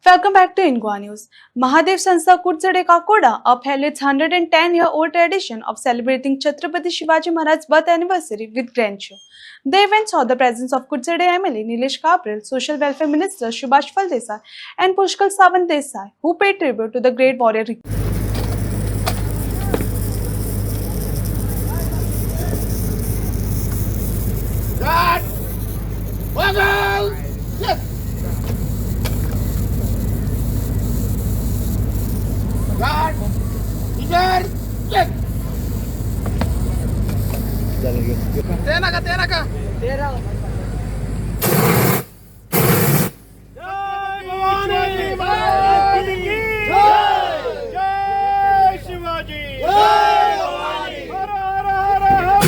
Welcome back to Ingwa News. Mahadev Sanstha Kudzade Kakoda upheld its 110-year-old tradition of celebrating Chhatrapati Shivaji Maharaj's birth anniversary with grand show. The event saw the presence of Kudzade MLA Nilesh Kabril, Social Welfare Minister Subhash Phaldesai, and Pushkal Sawant Desai, who paid tribute to the great warrior. God! Waggle! Yes! God! Ijar! Yes! Tena ka! Jai Bhavani Maharaj ki Jai! Jai Shivaji! Jai Bhavani! Har Har Har Har!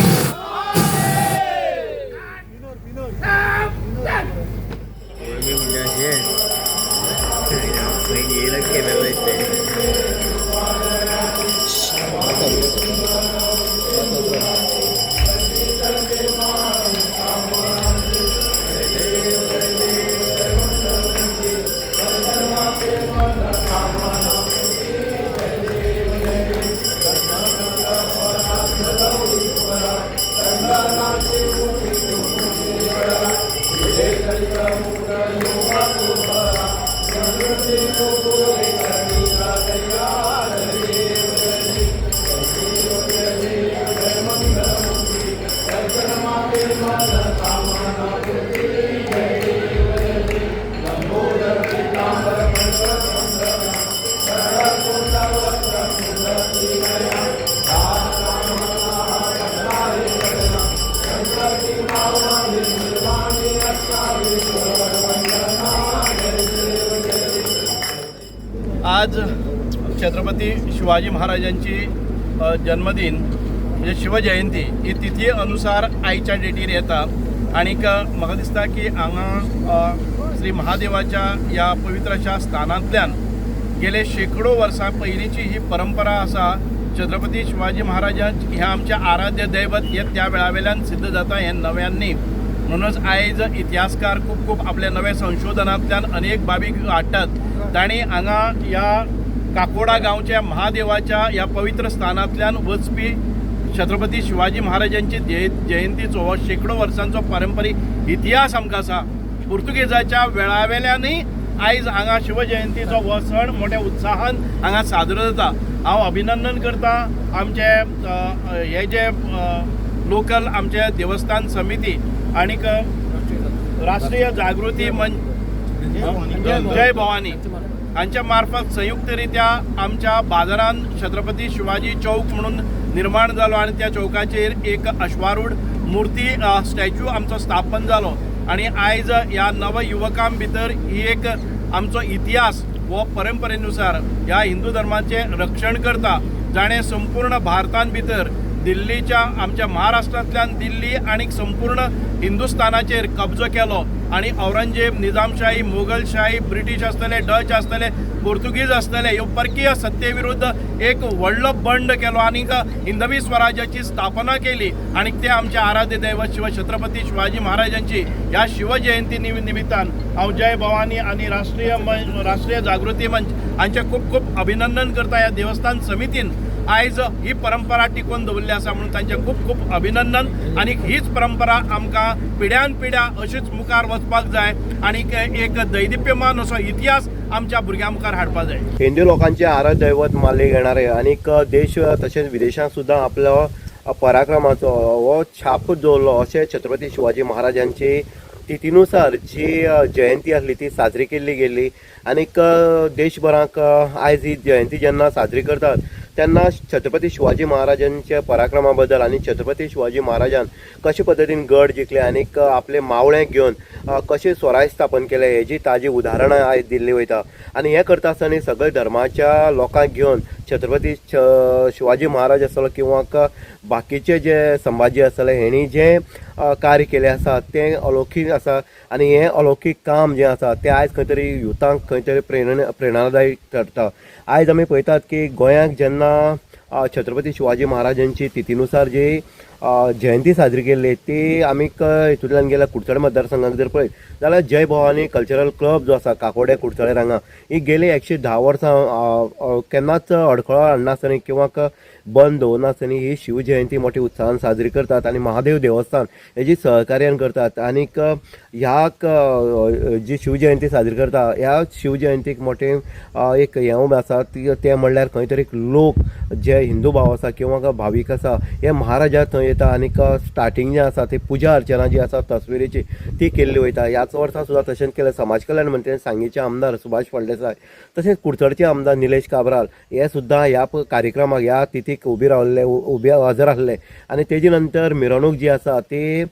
आज छत्रपती शिवाजी महाराजांची जन्मदिन म्हणजे शिवजयंती ही तिथी अनुसार आयच्या डेटीर येता आणि म्हाका दिसता की हांगा श्री महादेवाच्या या पवित्र अशा स्थानांतल्यान गेले शेकडो वर्सां पयलींची ही परंपरा आसा. छत्रपती शिवाजी महाराजांचे हे आमचे आराध्य दैवत हे त्या वेळावेल्यान सिद्ध जाता हे नव्यांनी. म्हणूनच आयज इतिहासकार खूप आपल्या नव्या संशोधनांतल्यान अनेक बाबी हाडटात. तांणी हांगा या काकोडा गांवच्या महादेवाच्या या पवित्र स्थानांतल्यान वचपी छत्रपती शिवाजी महाराजांची जयंतीचो हो शेकडो वर्सांचो पारंपरीक इतिहास आमकां आसा. पुर्तुगेजाच्या वेळावेल्यानय आयज हांगा शिवजयंतीचो हो सण मोठ्या उत्साहान हांगा साजरो जाता. हांव अभिनंदन करता आमचे हे जे लोकल आमचे देवस्थान समिती आनीक राष्ट्रीय जागृती मंच जय भवानी हांच्या मार्फत संयुक्तरित्या आमच्या बाजारान छत्रपती शिवाजी चौक म्हणून निर्माण जालो आणि त्या चौकाचेर एक अश्वारूढ मूर्ती स्टॅच्यू आमचो स्थापन जालो. आणि आयज ह्या नव युवकां भितर ही एक आमचो इतिहास व परंपरेनुसार ह्या हिंदू धर्माचे रक्षण करता. जाणें संपूर्ण भारतान भितर दिल्लीच्या आमच्या महाराष्ट्रांतल्यान दिल्ली आणि संपूर्ण हिंदुस्थानाचेर कब्जो केलो आणि औरंगजेब, निजामशाही, मोगलशाही, ब्रिटीश आसतले, डच आसतले, पोर्तुगीज आसतले ह्यो परकीय सत्ते विरुद्ध एक व्हडलो बंड केलो आणि हिंदवी स्वराज्याची स्थापना केली. आणि ते आमचे आराध्य दैवत छत्रपती शिवाजी महाराजांची ह्या शिवजयंती निमित्तान हांव जय भवानी आणि राष्ट्रीय जागृती मंच हांचे खूप अभिनंदन करता. ह्या देवस्थान समितीन आयज ही परंपरा टिकून दवरली आसा म्हणून तांचे खूप अभिनंदन. आणि हीच परंपरा आमकां पिढ्यान पिढ्या अशीच मुखार वचपाक जाय आणि एक दैदिप्यमान असो इतिहास आमच्या भुरग्यां मुखार हाडपाक जाय. हिंदू लोकांचे आराध्य दैवत मानले गेणारे आनीक देश तशेंच विदेशांत सुद्दां आपलो पराक्रमाचो हो छाप दवरलो अशें छत्रपती शिवाजी महाराजांची तिथीनुसार जी जयंती आसली ती साजरी केल्ली गेल्ली. आनीक देशभराक आयज ही जयंती जेन्ना साजरी करतात तेन्ना छत्रपती शिवाजी महाराजांच्या पराक्रमा बद्दल आणि छत्रपती शिवाजी महाराजान कशे पद्दतीन गड जिखले आनीक आपले मावळे घेवन कशें स्वराज स्थापन केलें हेजी ताजी उदाहरणां आयज दिल्ली वयता. आनी हें करता आसतना सगळ्या धर्माच्या लोकांक घेवन छत्रपती शिवाजी महाराज आसलो किंवा बाकीचे जे संभाजी आसले हेणी जें कार्य केलें आसा तें अलौकीक आसा. आनी हें अलौकीक काम जें आसा तें आयज खंय तरी युथांक खंय तरी प्रेरणादायी ठरता. आयज आमी पळयतात की गोंयांत जेन्ना छत्रपती शिवाजी महाराजांची तिथीनुसार जी जयंती साजरी केल्ली ती आमी हितूंतल्यान गेल्या कुडचडे मतदारसंघाक जर पळयत जाल्यार जय भवानी कल्चरल क्लब जो आसा काकोडे कुडचडे हांगा ही गेली 110 वर्सां केन्नाच अडखळो हाडनासतना किंवा बंद दवरनासतना ही शिव जयंती मोठी उत्साहान साजरी करतात आणि महादेव देवस्थान हेजी सहकार्यान करतात आनीक ह्या जी शिव जयंती साजरी करता ह्या शिव जयंतीक मोठे एक हें आसा ते म्हणल्यार खंय तरी लोक जे हिंदू भाव आसा किंवा भावीक आसा हे महाराजा थंय येता आनीक स्टार्टींग जें आसा ती पुजा अर्चना जी आसा तस्विरेची ती केल्ली वयता. ह्याच वर्सा सुद्दां तशेंच केलें समाज कल्याण मंत्री सांगेचे आमदार सुभाष फळदेसाय तशेंच कुडचडचे आमदार निलेश काब्राल हे सुद्दां ह्या कार्यक्रमाक ह्या तिथीक उबे हजर आसले आनी तेजे नंतर मिरवणूक जी आसा ती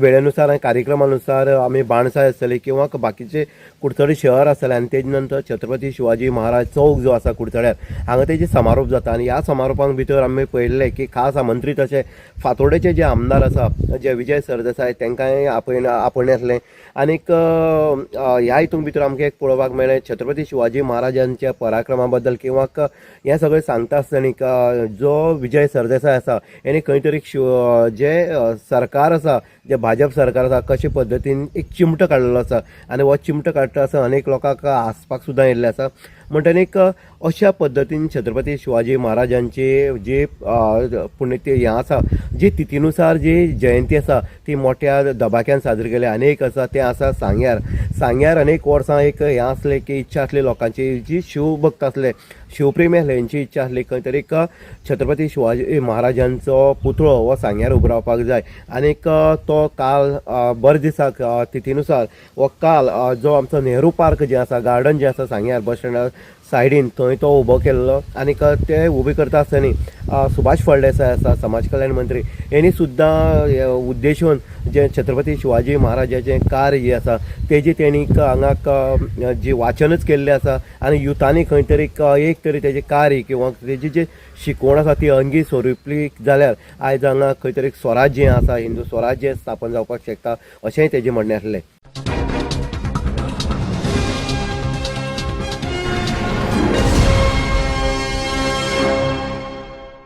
वेळेनुसार आनी कार्यक्रमानुसार आमी बाणसाय आसतली किंवा बाकीचे कुडचडे शहर आसतले आनी तेजे नंतर छत्रपती शिवाजी महाराज चौक जो आसा कुडचड्यार हांगा तेजे समारोप जाता आनी ह्या समारोपाक भितर आमी पळयल्लें की खास आमंत्रीत अशे फातोर्डेचे जे आमदार आसा जे विजय सरदेसाय तांकांय आपयल्लें आनीक ह्या हितून भितर आमकां एक पळोवपाक मेळ्ळें छत्रपती शिवाजी महाराजांच्या पराक्रमा बद्दल किंवा हें सगळें सांगता आसतना जो विजय सरदेसाय आसा हेणी खंय तरी जे सरकार आसा जे भाजप सरकार आसा कशे पद्दतीन एक चिमटो काडलेलो आसा आनी हो चिमटो काडटा आसा अनेक लोकांक हांसपाक सुद्दां येयल्ले आसा म्हणटनीक अशा पद्दतीन छत्रपती शिवाजी महाराजांची जी पुण्यतिथी हें आसा जी तिथीनुसार जी जयंती आसा ती मोठ्या दबाक्यान साजरी केली अनेक आसा तें आसा सांग्यार अनेक वर्सां एक हें आसलें की इच्छा आसली लोकांची जी शिवभक्त आसले शिवप्रेमी आसले हेंची इच्छा आसली खंय तरी छत्रपती शिवाजी महाराजांचो पुतळो हो सांग्यार उबरावपाक जाय आनीक तो काल बरे दिसाक तिथीनुसार हो काल जो आमचो नेहरू पार्क जे आसा गार्डन जे आसा सांग्यार बस स्टँडा सायडीन थंय तो उबो केल्लो आनीक ते उबे करता आसतना सुभाष फळदेसाय आसा समाज कल्याण मंत्री हेणी सुद्दां उद्देशून जे छत्रपती शिवाजी महाराजाचें कार्य जे आसा तेजी तेणी हांगा जी वाचनच केल्लें आसा आनी युथांनी खंय तरी एक तरी तेजें कार्य किंवा तेजी जी शिकवण आसा ती अंगी स्वरुपी जाल्यार आयज हांगा खंय तरी स्वराज्य आसा हिंदू स्वराज्य स्थापन जावपाक शकता अशेंय तेजें म्हणणें आसलें.